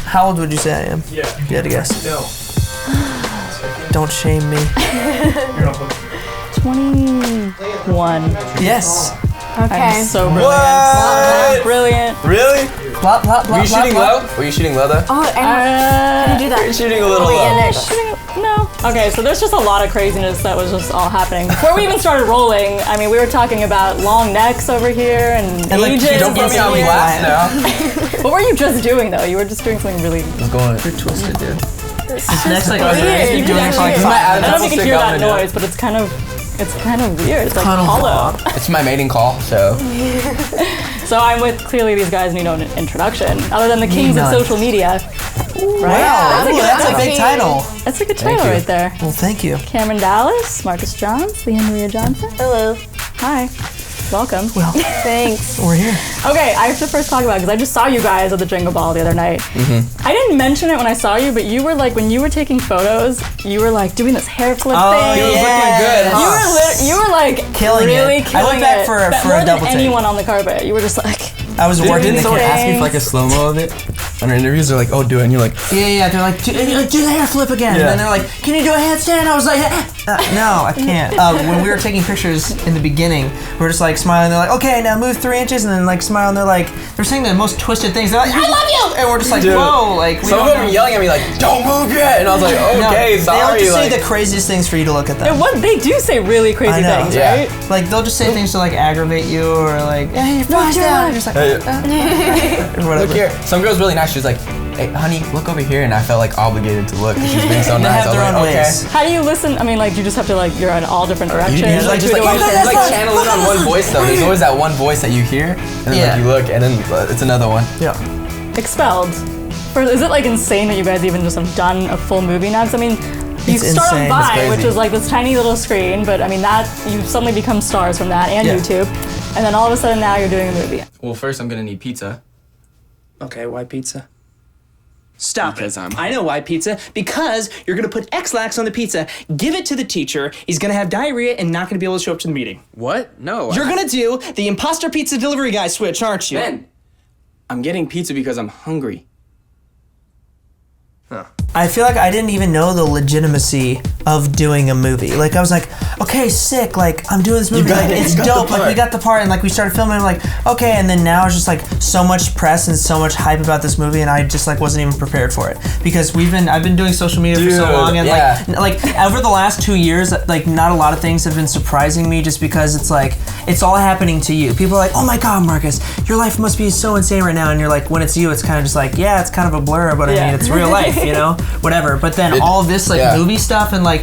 How old would you say I am? Yeah. If you had to guess. No. Don't shame me. 21. Yes. Okay. I'm so brilliant. What? Brilliant. Really? Plop, plop, plop, Were you shooting plop. low? Were you shooting low though? Oh, can you do that? You're shooting a little low. No. Okay, so there's just a lot of craziness that was just all happening. Before we even started rolling, I mean, we were talking about long necks over here and ages. Don't put me on blast now. What were you just doing though? You were just doing something really... What's going on? You're twisted, dude. This next like weird. You can actually hear, I don't know if you can hear that now. noise, but it's kind of weird. It's like hollow. It's my mating call, so. So I'm with clearly these guys need no introduction, other than the kings of social media. Right? Wow, that's a big title. That's a good title right there. Well, thank you. Cameron Dallas, Marcus Johns, Lia Marie Johnson. Hello. Hi. Welcome. Well, thanks. We're here. Okay, I have to first talk about it because I just saw you guys at the Jingle Ball the other night. I didn't mention it when I saw you, but you were like, when you were taking photos, you were like doing this hair flip thing. He was looking good. You were like Killing really it. killing I went back it. for a More double than take. anyone on the carpet. You were just like. I was working the Someone camera. asked me for like a slow-mo of it. On our interviews, they're like, oh, do it. And you're like, Yeah. They're like, do the hair flip again. Yeah. And then they're like, can you do a handstand? I was like, no, I can't. When we were taking pictures in the beginning, we were just like smiling. They're like, okay, now move 3 inches, and then like smile. And they're saying the most twisted things. They're like, I love you. And we're just like, Dude. whoa, like. some of them were yelling at me like, don't move yet. And I was like, okay, They'll sorry. just say Like, the craziest things for you to look at them. And what they do say really crazy I know. things, Yeah. right? Like they'll just say things to like aggravate you or like, hey, your phone's down. You're just like, or whatever. look here. Some girl's really nice. She was like, hey, honey, look over here. And I felt like obligated to look because she was being so They nice. have I was their like, own okay. ways. How do you listen? I mean, like, you just have to like, you're in all different directions. You just like channel in on one voice though. There's always that one voice that you hear, and then like you look, and then it's another one. Yeah. Expelled. Is it like insane that you guys even just have done a full movie now? 'Cause I mean, you It's start on insane. Vine, It's crazy. which is like this tiny little screen, but I mean that you suddenly become stars from that and Yeah. YouTube, and then all of a sudden now you're doing a movie. Well, first I'm gonna need pizza. Okay, why pizza? Stop Because it. I'm- I know why pizza. Because you're gonna put X-Lax on the pizza, give it to the teacher, he's gonna have diarrhea and not gonna be able to show up to the meeting. What? No. You're gonna do the imposter pizza delivery guy switch, aren't you? Ben, I'm getting pizza because I'm hungry. I feel like I didn't even know the legitimacy of doing a movie. Like I was like, okay, sick. Like I'm doing this movie. got Like it. it's You got the dope. Like we part. got the part, and like we started filming. I'm like, okay. And then now it's just like so much press and so much hype about this movie, and I just like wasn't even prepared for it because I've been doing social media for so Dude, long, and yeah. like over the last 2 years, like not a lot of things have been surprising me just because it's like it's all happening to you. People are like, oh my God, Marcus, your life must be so insane right now, and you're like, when it's you, it's kind of just like, yeah, it's kind of a blur, but I mean, it's real life, you know, whatever. But then all of this like movie stuff and like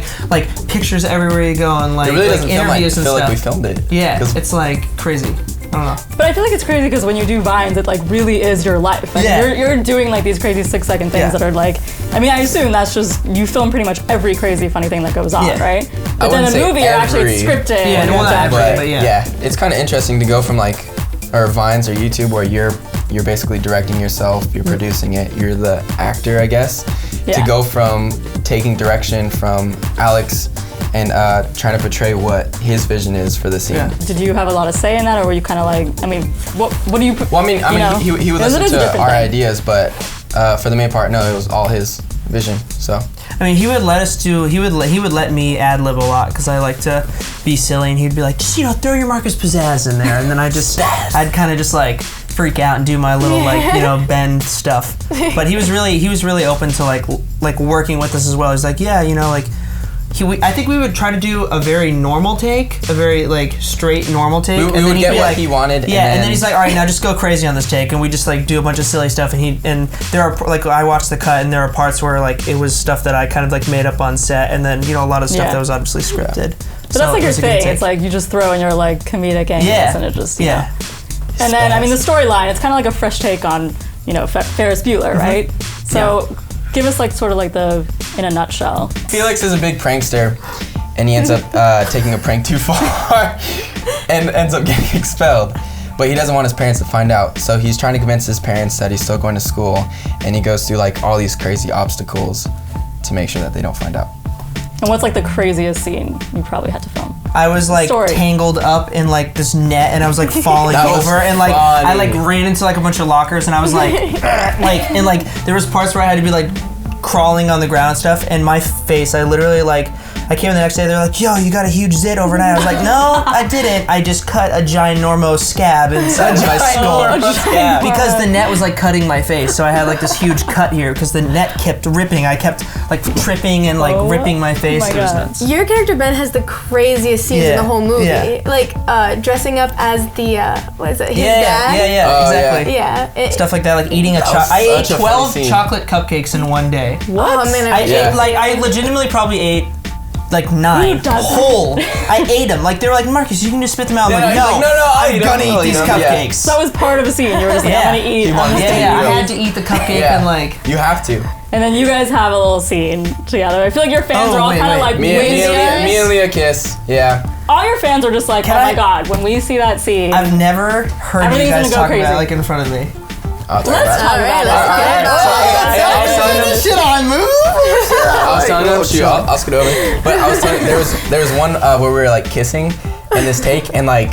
pictures everywhere you go and like, It really like doesn't interviews feel and like we stuff. filmed it. Yeah, 'Cause- it's like crazy. I don't know. But I feel like it's crazy because when you do Vines, it like really is your life. Like, Yeah. you're doing like these crazy 6-second things that are like, I mean, I assume that's just, you film pretty much every crazy funny thing that goes on, Yeah. right? I But then wouldn't a say movie, you're actually it's every- scripted. Yeah, and well, it's not actually- every- But but yeah. it's kind of interesting to go from like, or Vines or YouTube where you're basically directing yourself, you're producing it, you're the actor, I guess. Yeah. To go from taking direction from Alex and trying to portray what his vision is for the scene. Yeah. Did you have a lot of say in that, or were you kind of like, I mean, what do you? Well, I mean, you know? he would 'Cause it listen is a to different our thing. ideas, but for the main part, no, it was all his vision. So. I mean, he would let me ad lib a lot because I like to be silly, and he'd be like, just throw your Marcus pizzazz in there, and then I'd kind of just like freak out and do my little like bend stuff. But he was really open to like working with us as well. He's like, yeah, like. I think we would try to do a very normal take, a very like straight normal take. We would get what he wanted. Yeah, and then he's like, all right, now just go crazy on this take, and we just like do a bunch of silly stuff. And there are like I watched the cut, and there are parts where like it was stuff that I kind of like made up on set, and then a lot of stuff that was obviously scripted. But that's like your thing. It's like you just throw in your like comedic angles, and it just you know. And then I mean the storyline, it's kind of like a fresh take on Ferris Bueller, right? So. Yeah. Give us like sort of like in a nutshell. Felix is a big prankster, and he ends up taking a prank too far and ends up getting expelled. But he doesn't want his parents to find out, so he's trying to convince his parents that he's still going to school, and he goes through like all these crazy obstacles to make sure that they don't find out. And what's like the craziest scene you probably had to film? I was like tangled up in like this net, and I was like falling over, and like I like ran into like a bunch of lockers, and I was like, and like there was parts where I had to be like crawling on the ground and stuff, and my face, I literally like. I came in the next day, they're like, yo, you got a huge zit overnight. I was like, no, I didn't. I just cut a ginormous scab inside my skull. Because the net was like cutting my face. So I had like this huge cut here because the net kept ripping. I kept like tripping and like ripping my face. It was nuts. Your character, Ben, has the craziest scenes in the whole movie. Yeah. Like dressing up as the, what is it, his dad? Exactly. Yeah. Stuff like that, like eating I ate 12 chocolate cupcakes in one day. What? Oh, man, I legitimately probably ate like 9 whole. I ate them. Like they were like, Marcus, you can just spit them out. I'm like, no, I'm gonna eat these cupcakes. So that was part of the scene. You were just like, I'm gonna eat. I had to eat the cupcake and like. You have to. And then you guys have a little scene together. I feel like your fans are all kind of like me and Lia kiss. Yeah. All your fans are just like, oh my god, when we see that scene. I've never heard you guys talk about it like in front of me. Let's talk about it. Should I move? I was telling them, I'll scoot over. But I was telling there was one where we were like kissing in this take, and like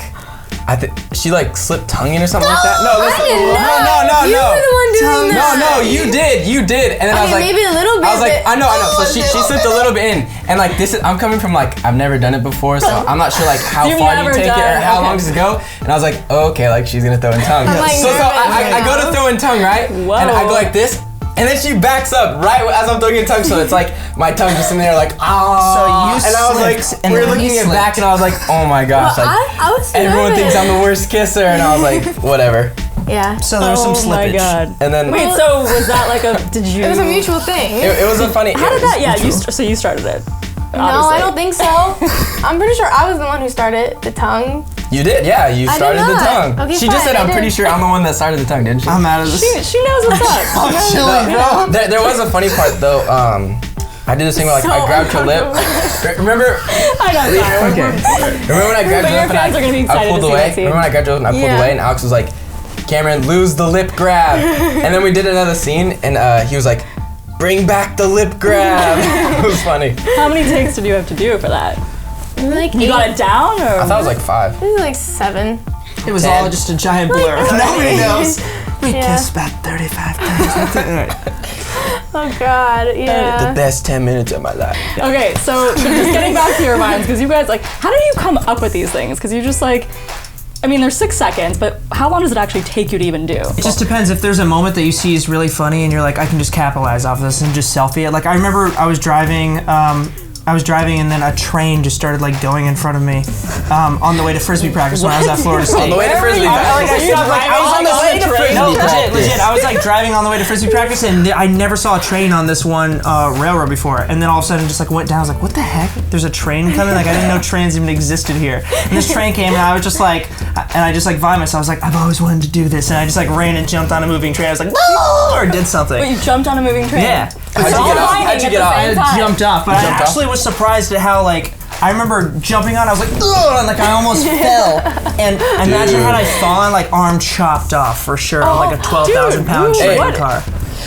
she like slipped tongue in or something like that. No, listen. No. You were the one doing that. No, you did. And then I was like, maybe a little bit. I was like, I know. So she slipped a little bit in, and like I'm coming from like I've never done it before, so I'm not sure like how far you take it or how long does it go. And I was like, oh, okay, like she's gonna throw in tongue. So I go to throw in tongue, right? Whoa. And I go like this. And then she backs up right as I'm throwing in tongue, so it's like my tongue just in there like, ah. So you and I was like, we were looking at back, and I was like, oh my gosh, Well, like I was everyone thinks I'm the worst kisser, and I was like, whatever. Yeah. So there was some slippage. Oh my god. And then wait, so was that like a? Did you? It was a mutual thing. It was a funny. How did that? Yeah, so you started it. No, I don't think so. I'm pretty sure I was the one who started the tongue. You did, yeah. You started the tongue. Okay, she just said, I'm pretty sure I'm the one that started the tongue, didn't she? I'm out of this. She knows what's up. I'm chilling, bro. There was a funny part though. I did this thing where like I grabbed her lip. Remember? I know. Okay. Remember when I grabbed her lip and I pulled away? Remember when I grabbed her lip and I pulled away and Alex was like, Cameron, lose the lip grab. And then we did another scene and he was like, bring back the lip grab. It was funny. How many takes did you have to do for that? Like you got it down, or? I thought it was like 5. Maybe like 7. It was all just a giant blur. Nobody knows. We kissed about 35 times. Oh God, yeah. The best 10 minutes of my life. Okay, so just getting back to your minds, because you guys like, how do you come up with these things? Because you just like. I mean, there's 6 seconds, but how long does it actually take you to even do? It just depends. If there's a moment that you see is really funny and you're like, I can just capitalize off of this and just selfie it. Like, I remember I was driving and then a train just started like going in front of me on the way to Frisbee practice when I was at Florida State. On the way to Frisbee practice? I was on the way to Frisbee. No, legit. I was like driving on the way to Frisbee practice and I never saw a train on this one railroad before. And then all of a sudden just like went down. I was like, what the heck? There's a train coming? Like I didn't know trains even existed here. And this train came and I was just like, and I just like vibed myself. I was like, I've always wanted to do this. And I just like ran and jumped on a moving train. I was like, no, or did something. Wait, you jumped on a moving train? Yeah. How'd you get off? I jumped off, but I actually was surprised at how like I remember jumping on. I was like, ugh, and like I almost fell. And imagine had I fallen, like arm chopped off for sure on like a 12,000-pound train car.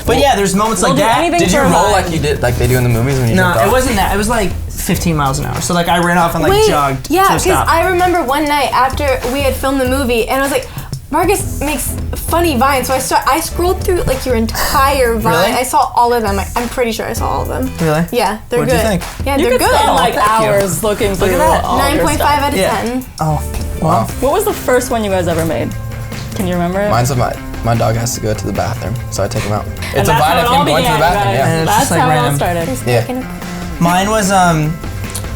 But yeah, there's moments like that. Did you roll like you did, like they do in the movies when you jumped off? No, it wasn't that. It was like 15 miles an hour. So like I ran off and like jogged. Yeah, because I remember one night after we had filmed the movie, and I was like, Marcus makes funny vines, so I scrolled through like your entire vine. Really? I saw all of them. I'm pretty sure I saw all of them. Really? Yeah, they're What'd good. you think? Yeah, You they're could good. spend like hours looking through. Look at that. all of your 9.5 stuff. out of 10. Oh, wow. What was the first one you guys ever made? Can you remember it? Mine's my dog has to go to the bathroom, so I take him out. And It's a that's vine how it of all him going to the began, bathroom, guys. yeah. And it's That's just, like, how random. it all started. Yeah.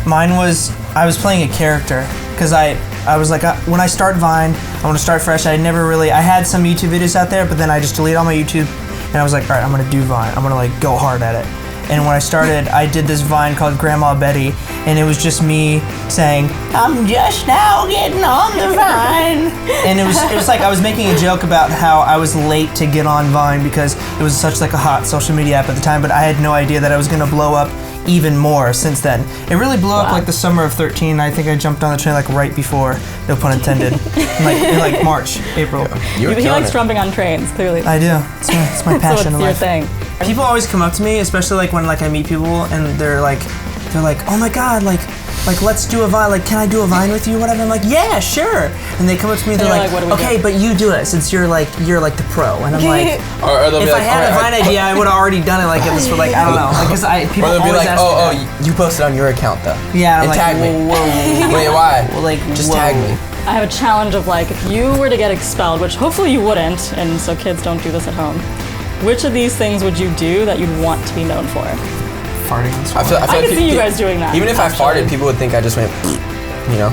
Mine was I was playing a character because I was like when I start Vine, I want to start fresh. I had some YouTube videos out there, but then I just deleted all my YouTube and I was like, all right, I'm gonna do Vine. I'm gonna like go hard at it. And when I started, I did this Vine called Grandma Betty, and it was just me saying, I'm just now getting on the Vine. And it was like I was making a joke about how I was late to get on Vine because it was such like a hot social media app at the time, but I had no idea that I was gonna blow up even more since then. It really blew up like the summer of 13. I think I jumped on the train like right before, no pun intended, in like March, April. You were He killing likes it. jumping on trains, clearly. I do. It's my passion So in it's your life. thing. People always come up to me, especially like when like I meet people and they're like, oh my god, like like, let's do a Vine. Like, can I do a Vine with you? Whatever. I'm like, yeah, sure. And they come up to me, they're like, what do we okay, do? but you do it since you're like the pro. And I'm like, or they'll be if like, I had a Vine idea, I would have already done it. Like this for like I don't know, because people or they'll be always like, ask me you posted on your account though. Yeah, and like, tag me. whoa. Wait, why? Well, like, just whoa. tag me. I have a challenge of like, if you were to get expelled, which hopefully you wouldn't, and so kids don't do this at home, which of these things would you do that you'd want to be known for? Farting. I feel I like could see you guys doing that. Even if actually. I farted, people would think I just went, you know.